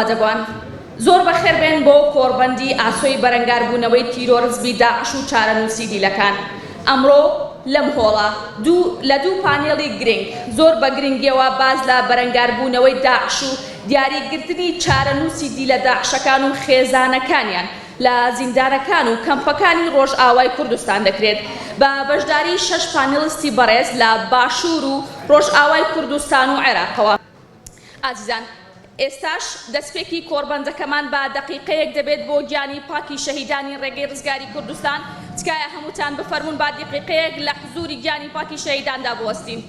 جوان زۆر بەخێربێن بۆ کۆڕبەندی ئاسۆی بەرەنگاربوونەوەی تیرۆریزمی داعش و چارەنووسی دیلەکان. ئەمڕۆ لەم هۆڵە لە دوو پانێڵی گرنگ زۆر بە گرنگیەوە باز لە بەرەنگاربوونەوەی داعش و دیاریگرتنی چارەنووسی دیلە داعشەکان و خێزانەکانیان لە زیندانەکان و کەمپەکانی ڕۆژئاوای کوردستان دەکرێت بە بەشداری 6 پانێڵستی بەڕێز لە باشوور و ڕۆژئاوای کوردستان و عێراقەوە. ئازیزان، ئێستاش دەستپێکی کۆڕبەندەکەمان بە دەقیقەیەک دەبێت بۆ گیانی پاکی شەهیدانی ڕێگەی ڕزگاری کوردستان. تکایە هەمووتان بفەرمون با دەقیقەیەک لە حزوری گیانی پاکی شەهیداندا بوەستین.